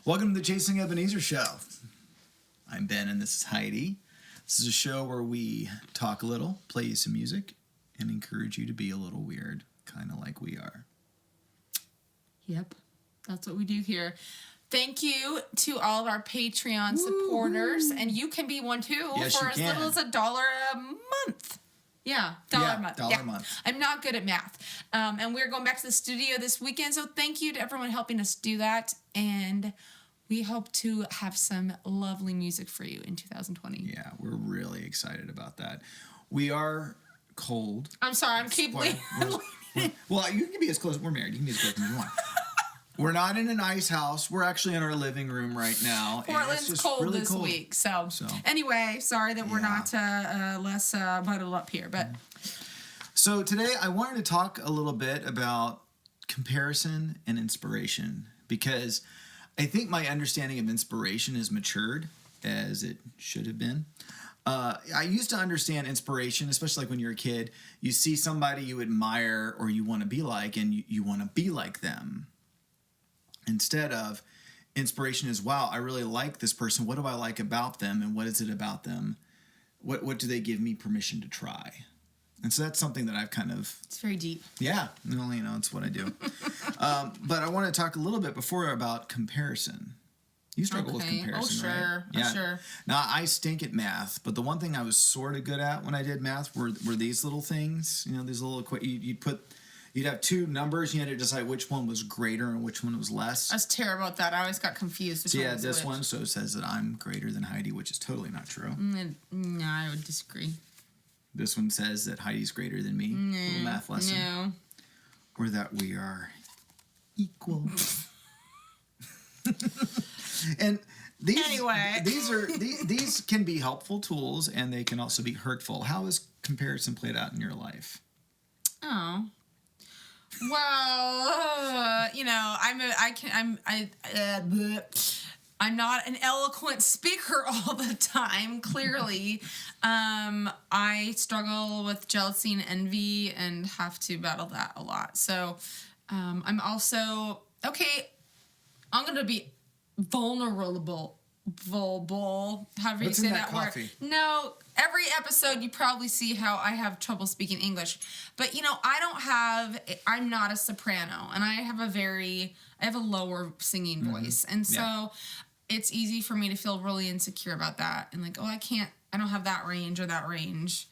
Welcome to the Chasing Ebenezer Show. I'm Ben and this is Heidi. This is a show where we talk a little, play you some music, and encourage you to be a little weird, kind of like we are. Yep, that's what we do here. Thank you to all of our Patreon supporters, and you can be one too for as little as $1 a month. Yeah, $1 a month. $1 a month. I'm not good at math. And we're going back to the studio this weekend, so thank you to everyone helping us do that. And we hope to have some lovely music for you in 2020. Yeah, we're really excited about that. We are cold. I'm sorry, I'm keep leaving. Well, you can be as close. We're married. You can be as close as you want. We're not in an ice house. We're actually in our living room right now. Portland's cold really this week. So anyway, sorry that we're not less bundled up here. But So today I wanted to talk a little bit about comparison and inspiration, because I think my understanding of inspiration has matured as it should have been. I used to understand inspiration, especially like when you're a kid. You see somebody you admire or you want to be like, and you want to be like them. Instead of inspiration is, wow, I really like this person. What do I like about them? And what is it about them? What do they give me permission to try? And so that's something that I've kind of... It's very deep. Yeah. Well, it's what I do. But I want to talk a little bit before about comparison. You struggle with comparison, right? Yeah. Sure. Now, I stink at math, but the one thing I was sort of good at when I did math were these little things. These little... You'd have two numbers, you had to decide which one was greater and which one was less. I was terrible at that. I always got confused. So this one, so it says that I'm greater than Heidi, which is totally not true. No, I would disagree. This one says that Heidi's greater than me. Little math lesson. No. Or that we are equal. And these can be helpful tools, and they can also be hurtful. How has comparison played out in your life? Oh. Well, I'm not an eloquent speaker all the time, clearly. I struggle with jealousy and envy and have to battle that a lot. So, I'm also, I'm going to be vulnerable, however you say that word. No, every episode you probably see how I have trouble speaking English. But, I'm not a soprano, and I have a lower singing voice. And so it's easy for me to feel really insecure about that. And like, I don't have that range or that range.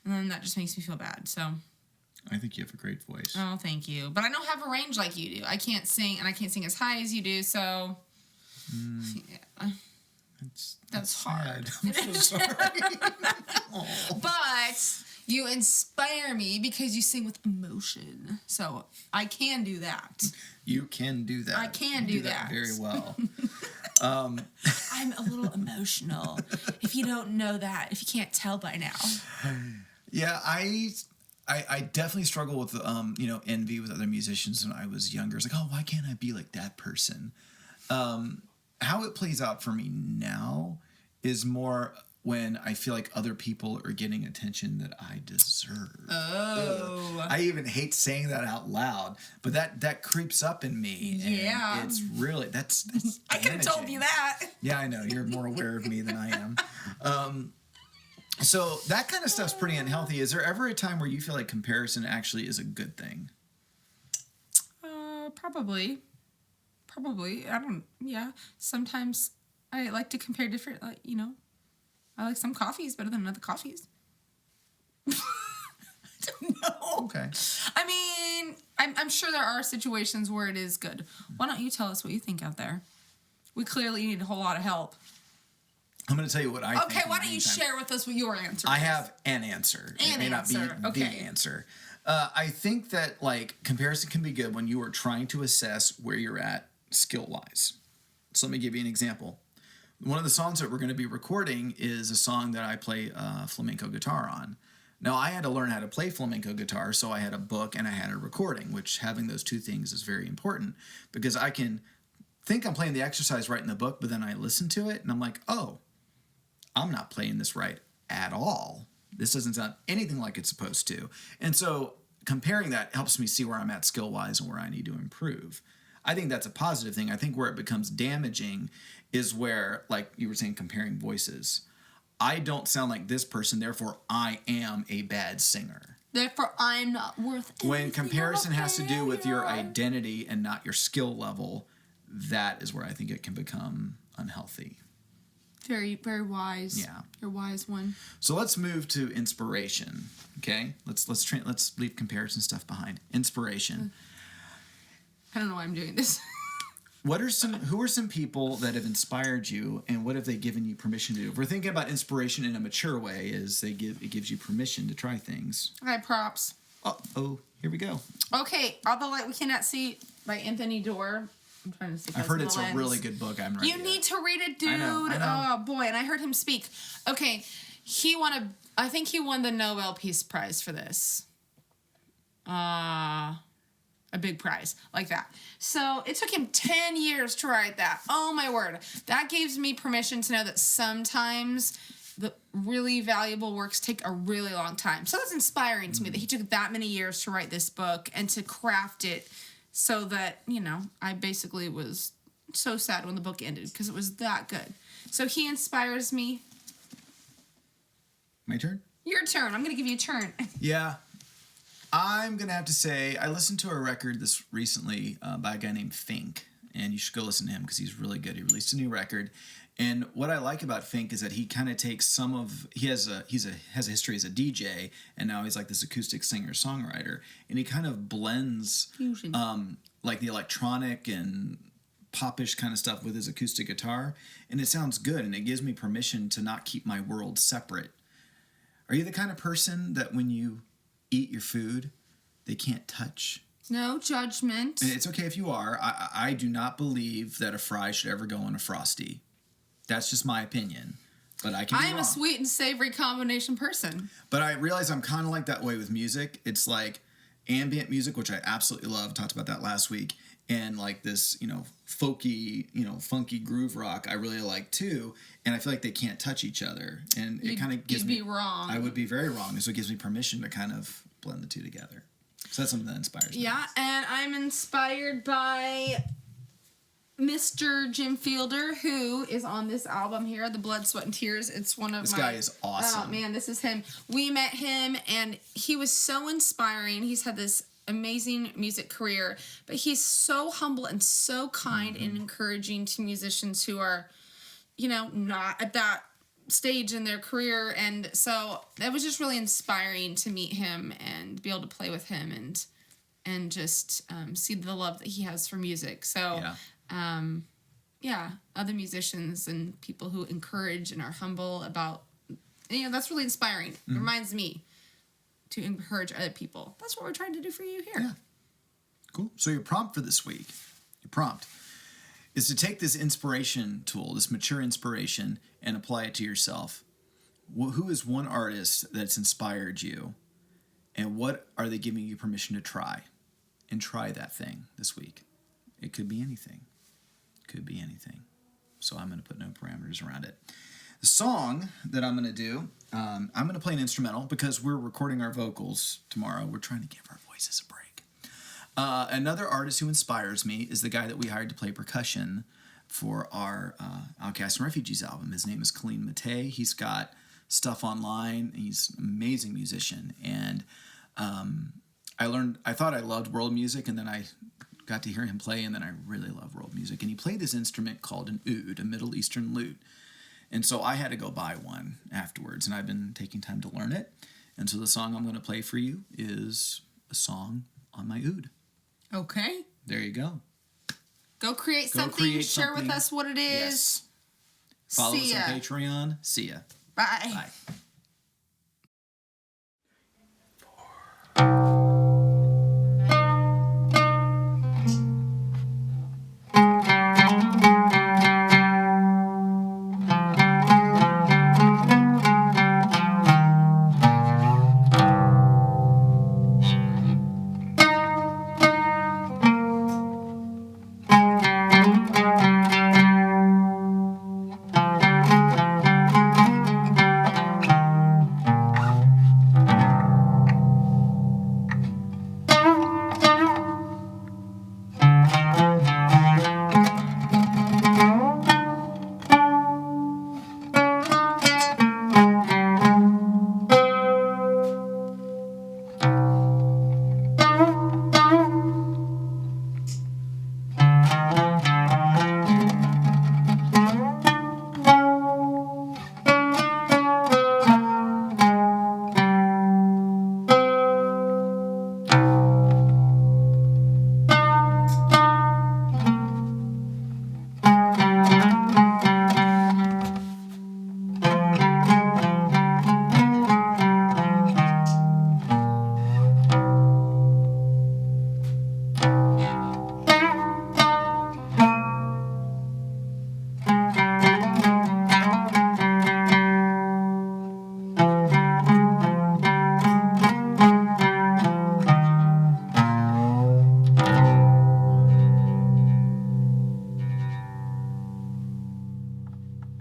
And then that just makes me feel bad. So I think you have a great voice. Oh, thank you. But I don't have a range like you do. I can't sing, and I can't sing as high as you do, so... Yeah. That's hard. I'm so sorry. But you inspire me because you sing with emotion. So I can do that. You can do that. I can do that very well. I'm a little emotional. If you don't know that, if you can't tell by now. Yeah, I definitely struggle with envy with other musicians when I was younger. It's like, why can't I be like that person? How it plays out for me now is more when I feel like other people are getting attention that I deserve. Oh. I even hate saying that out loud, but that creeps up in me. Yeah. And it's really, that's I could have told you that. Yeah, I know. You're more aware of me than I am. So that kind of stuff's pretty unhealthy. Is there ever a time where you feel like comparison actually is a good thing? Probably. Sometimes I like to compare different, I like some coffees better than other coffees. I don't know. Okay. I mean, I'm sure there are situations where it is good. Why don't you tell us what you think out there? We clearly need a whole lot of help. I'm going to tell you what I think. Okay, why don't you share with us what your answer is? I have an answer. It may not be the answer. I think that, comparison can be good when you are trying to assess where you're at skill-wise. So let me give you an example. One of the songs that we're going to be recording is a song that I play flamenco guitar on. Now, I had to learn how to play flamenco guitar, so I had a book and I had a recording, which having those two things is very important, because I can think I'm playing the exercise right in the book, but then I listen to it and I'm like, I'm not playing this right at all. This doesn't sound anything like it's supposed to. And so comparing that helps me see where I'm at skill-wise and where I need to improve. I think that's a positive thing. I think where it becomes damaging is where, like you were saying, comparing voices. I don't sound like this person, therefore I am a bad singer. Therefore, I'm not worth anything. When comparison has to do with your identity and not your skill level, that is where I think it can become unhealthy. Very, very wise. Yeah. You're a wise one. So let's move to inspiration. Okay? Let's leave comparison stuff behind. Inspiration. I don't know why I'm doing this. Who are some people that have inspired you, and what have they given you permission to do? If we're thinking about inspiration in a mature way, it gives you permission to try things. Hi, props. Oh, here we go. Okay, All the Light We Cannot See by Anthony Doerr. I'm trying to see. I've heard it's a really good book. I'm ready. You need to read it, dude. I know. Oh boy, and I heard him speak. Okay, I think he won the Nobel Peace Prize for this. A big prize like that. So it took him 10 years to write that. Oh my word. That gives me permission to know that sometimes the really valuable works take a really long time. So that's inspiring to me that he took that many years to write this book and to craft it so that, I basically was so sad when the book ended because it was that good. So he inspires me. My turn? Your turn. I'm going to give you a turn. Yeah. I'm going to have to say, I listened to a record this recently by a guy named Fink, and you should go listen to him because he's really good. He released a new record, and what I like about Fink is that he kind of takes he has a history as a DJ, and now he's like this acoustic singer-songwriter, and he kind of blends fusion, like the electronic and popish kind of stuff with his acoustic guitar, and it sounds good, and it gives me permission to not keep my world separate. Are you the kind of person that when you eat your food, they can't touch? No judgment. And it's okay if you are. I do not believe that a fry should ever go on a Frosty. That's just my opinion. But I can be wrong. I am a sweet and savory combination person. But I realize I'm kind of like that way with music. It's like ambient music, which I absolutely love. Talked about that last week. And like this, folky, funky groove rock, I really like too. And I feel like they can't touch each other. And it kind of gives me... You'd be wrong. I would be very wrong. And so it gives me permission to kind of blend the two together. So that's something that inspires me. Yeah, and I'm inspired by Mr. Jim Fielder, who is on this album here, The Blood, Sweat, and Tears. It's one of This guy is awesome. Oh, man, this is him. We met him, and he was so inspiring. He's had this amazing music career, but he's so humble and so kind and encouraging to musicians who are, not at that stage in their career. And so it was just really inspiring to meet him and be able to play with him and just see the love that he has for music. So other musicians and people who encourage and are humble about, that's really inspiring. It reminds me to encourage other people. That's what we're trying to do for you here. Yeah. Cool. So your prompt for this week, is to take this inspiration tool, this mature inspiration, and apply it to yourself. Who is one artist that's inspired you, and what are they giving you permission to try? And try that thing this week. It could be anything. So I'm going to put no parameters around it. The song that I'm going to do, I'm going to play an instrumental because we're recording our vocals tomorrow. We're trying to give our voices a break. Another artist who inspires me is the guy that we hired to play percussion for our Outcasts and Refugees album. His name is Colleen Matei. He's got stuff online. He's an amazing musician. And I thought I loved world music, and then I got to hear him play, and then I really love world music. And he played this instrument called an oud, a Middle Eastern lute. And so I had to go buy one afterwards, and I've been taking time to learn it. And so the song I'm going to play for you is a song on my oud. Okay. There you go. Go create something. Share with us what it is. Yes. Follow us on Patreon. See ya. Bye. Bye.